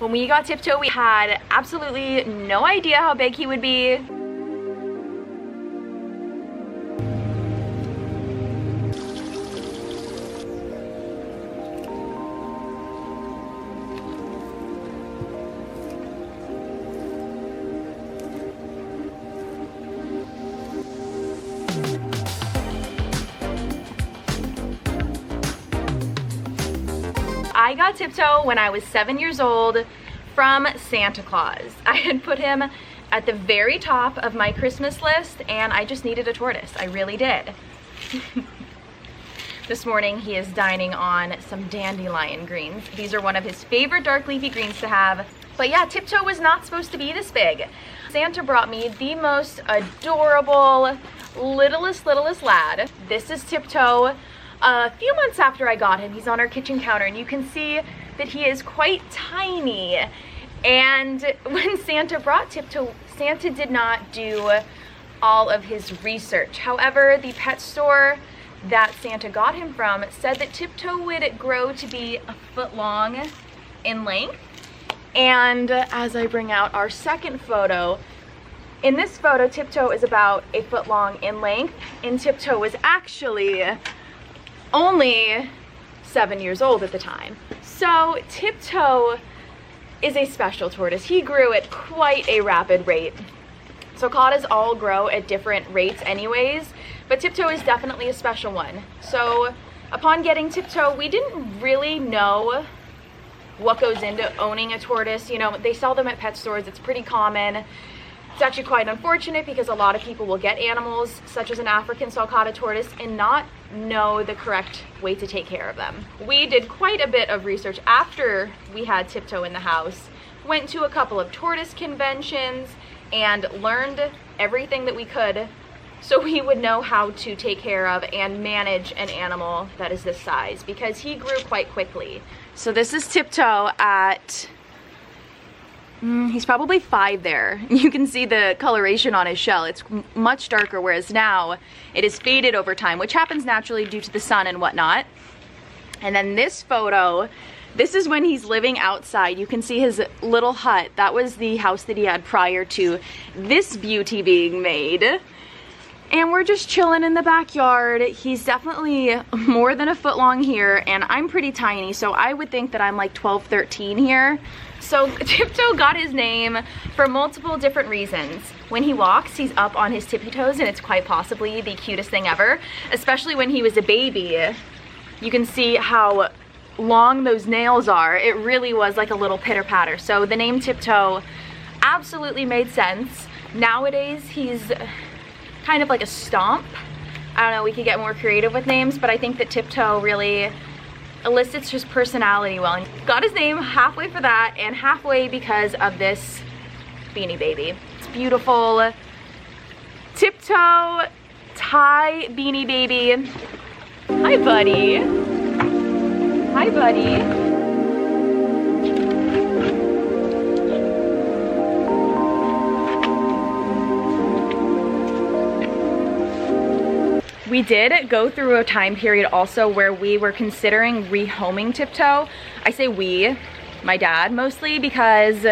When we got Tiptoe, we had absolutely no idea how big he would be. I got Tiptoe when I was 7 years old from Santa Claus. I had put him at the very top of my Christmas list and I just needed a tortoise. I really did. This morning he is dining on some dandelion greens. These are one of his favorite dark leafy greens to have. But yeah, Tiptoe was not supposed to be this big. Santa brought me the most adorable, littlest lad. This is Tiptoe. A few months after I got him, he's on our kitchen counter and you can see that he is quite tiny. And when Santa brought Tiptoe, Santa did not do all of his research. However, the pet store that Santa got him from said that Tiptoe would grow to be a foot long in length. And as I bring out our second photo, in this photo, Tiptoe is about a foot long in length, and Tiptoe was actually only 7 years old at the time. So Tiptoe is a special tortoise. He grew at quite a rapid rate. Sulcatas all grow at different rates anyways, but Tiptoe is definitely a special one. So upon getting Tiptoe, we didn't really know what goes into owning a tortoise. You know, they sell them at pet stores, it's pretty common. It's actually quite unfortunate because a lot of people will get animals such as an African sulcata tortoise and not know the correct way to take care of them. We did quite a bit of research after we had Tiptoe in the house, went to a couple of tortoise conventions and learned everything that we could so we would know how to take care of and manage an animal that is this size because he grew quite quickly. So this is Tiptoe at he's probably 5 there. You can see the coloration on his shell. It's much darker, whereas now it is faded over time, which happens naturally due to the sun and whatnot. And then this photo, this is when he's living outside. You can see his little hut. That was the house that he had prior to this beauty being made. And we're just chilling in the backyard. He's definitely more than a foot long here, and I'm pretty tiny, so I would think that I'm like 12, 13 here. So Tiptoe got his name for multiple different reasons. When he walks, he's up on his tippy toes, and it's quite possibly the cutest thing ever, especially when he was a baby. You can see how long those nails are. It really was like a little pitter patter. So the name Tiptoe absolutely made sense. Nowadays, he's kind of like a stomp. I don't know, we could get more creative with names, but I think that Tiptoe really elicits his personality well. And got his name halfway for that and halfway because of this beanie baby. It's beautiful. Tiptoe Thai beanie baby. Hi, buddy. Hi, buddy. We did go through a time period also where we were considering rehoming Tiptoe. I say we, my dad mostly, because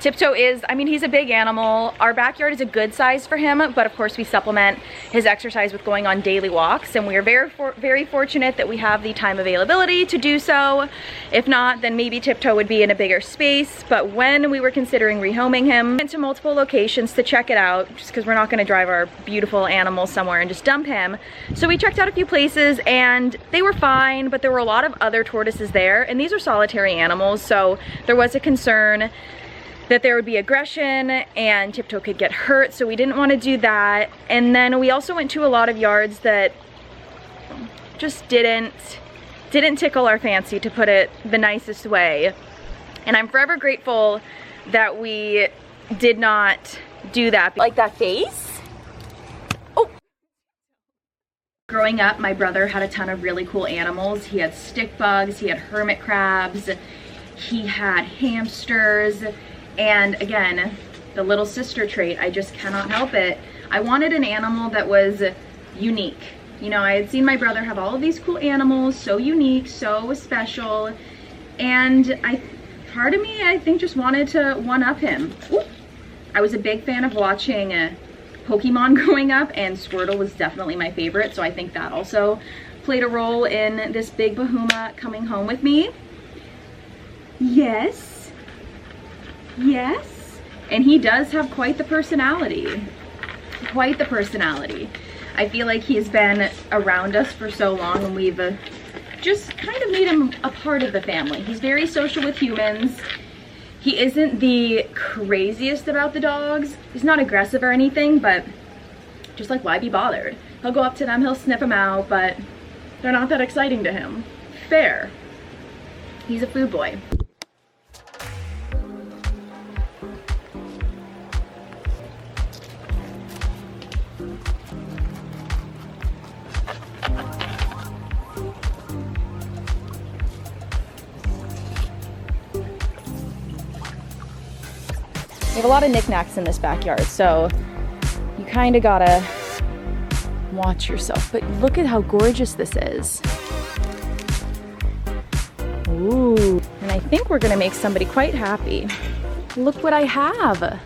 Tiptoe is, I mean, he's a big animal. Our backyard is a good size for him, but of course we supplement his exercise with going on daily walks, and we are very fortunate that we have the time availability to do so. If not, then maybe Tiptoe would be in a bigger space. But when we were considering rehoming him, we went to multiple locations to check it out, just because we're not going to drive our beautiful animal somewhere and just dump him. So we checked out a few places and they were fine, but there were a lot of other tortoises there, and these are solitary animals, so there was a concern that there would be aggression and Tiptoe could get hurt, so we didn't want to do that. And then we also went to a lot of yards that just didn't tickle our fancy, to put it the nicest way. And I'm forever grateful that we did not do that. Like that face? Oh! Growing up, my brother had a ton of really cool animals. He had stick bugs, he had hermit crabs, he had hamsters. And again, the little sister trait, I just cannot help it. I wanted an animal that was unique. You know, I had seen my brother have all of these cool animals, so unique, so special. And part of me, I think, just wanted to one-up him. Ooh. I was a big fan of watching Pokemon growing up, and Squirtle was definitely my favorite, so I think that also played a role in this big Bahuma coming home with me. Yes. Yes. And he does have quite the personality. Quite the personality. I feel like he's been around us for so long, and we've just kind of made him a part of the family. He's very social with humans. He isn't the craziest about the dogs. He's not aggressive or anything, but just like, why be bothered? He'll go up to them, he'll sniff them out, but they're not that exciting to him. Fair. He's a food boy. We have a lot of knickknacks in this backyard, so you kind of gotta watch yourself. But look at how gorgeous this is. Ooh, and I think we're gonna make somebody quite happy. Look what I have.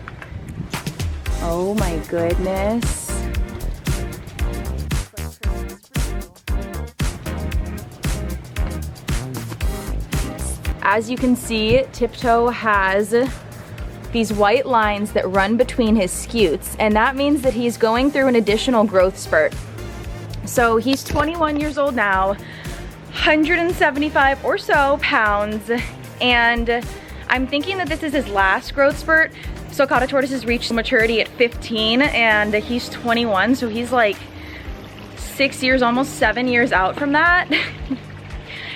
Oh my goodness. As you can see, Tiptoe has these white lines that run between his scutes, and that means that he's going through an additional growth spurt. So he's 21 years old now, 175 or so pounds, and I'm thinking that this is his last growth spurt. Sulcata tortoises reach maturity at 15 and he's 21, so he's like 6 years, almost 7 years out from that.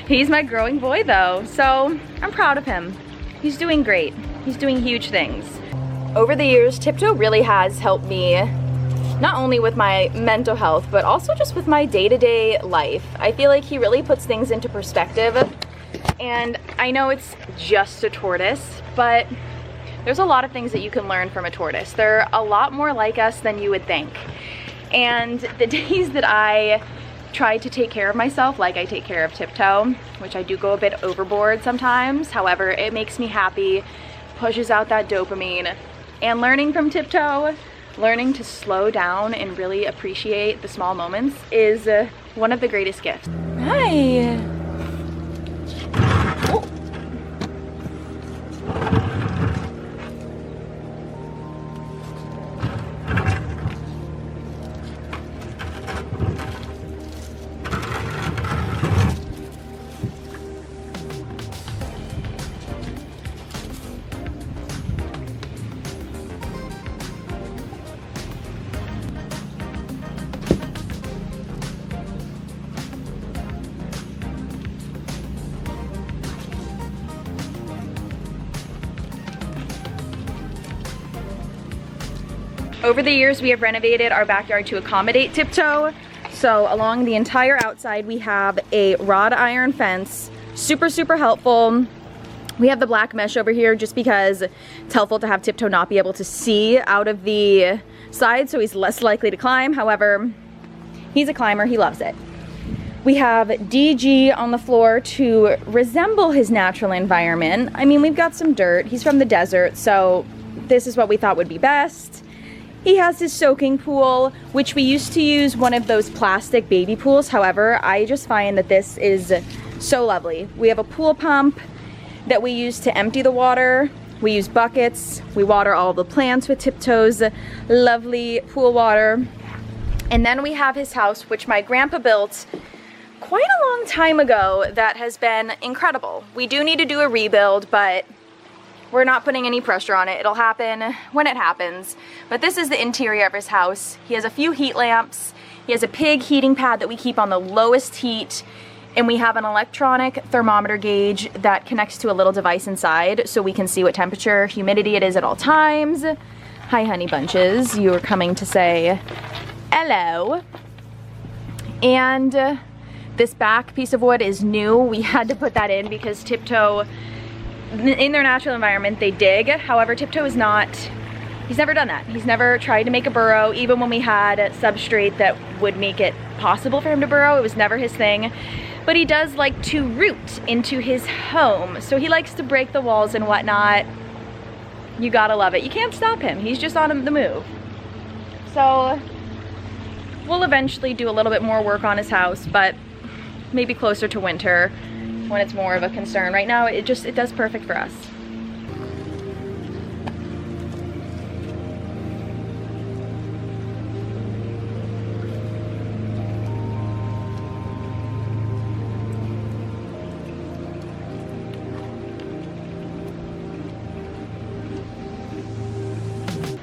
He's my growing boy though, so I'm proud of him. He's doing great. He's doing huge things. Over the years, Tiptoe really has helped me, not only with my mental health, but also just with my day-to-day life. I feel like he really puts things into perspective. And I know it's just a tortoise, but there's a lot of things that you can learn from a tortoise. They're a lot more like us than you would think. And the days that I try to take care of myself like I take care of Tiptoe, which I do go a bit overboard sometimes, however, it makes me happy, pushes out that dopamine. And learning from Tiptoe, learning to slow down and really appreciate the small moments is one of the greatest gifts. Hi. Oh. Over the years, we have renovated our backyard to accommodate Tiptoe. So along the entire outside, we have a wrought iron fence, super, super helpful. We have the black mesh over here just because it's helpful to have Tiptoe not be able to see out of the side, so he's less likely to climb. However, he's a climber, he loves it. We have DG on the floor to resemble his natural environment. I mean, we've got some dirt. He's from the desert, so this is what we thought would be best. He has his soaking pool, which we used to use one of those plastic baby pools. However, I just find that this is so lovely. We have a pool pump that we use to empty the water. We use buckets. We water all the plants with Tiptoe's lovely pool water. And then we have his house, which my grandpa built quite a long time ago, that has been incredible. We do need to do a rebuild, but we're not putting any pressure on it. It'll happen when it happens. But this is the interior of his house. He has a few heat lamps. He has a pig heating pad that we keep on the lowest heat. And we have an electronic thermometer gauge that connects to a little device inside so we can see what temperature, humidity it is at all times. Hi, honey bunches. You are coming to say hello. And this back piece of wood is new. We had to put that in because Tiptoe, in their natural environment, they dig. However, Tiptoe is not, he's never done that. He's never tried to make a burrow. Even when we had substrate that would make it possible for him to burrow, it was never his thing. but he does like to root into his home. So he likes to break the walls and whatnot. You gotta love it. You can't stop him. He's just on the move. So we'll eventually do a little bit more work on his house, but maybe closer to winter when it's more of a concern. Right now, it does perfect for us.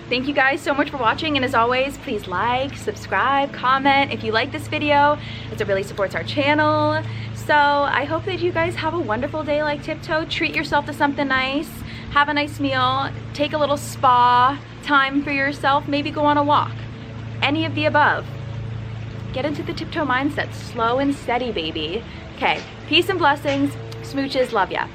Thank you guys so much for watching, and as always, please like, subscribe, comment if you like this video, as it really supports our channel. So I hope that you guys have a wonderful day like Tiptoe. Treat yourself to something nice, have a nice meal, take a little spa time for yourself, maybe go on a walk. Any of the above. Get into the Tiptoe mindset, slow and steady, baby. Okay, peace and blessings, smooches, love ya.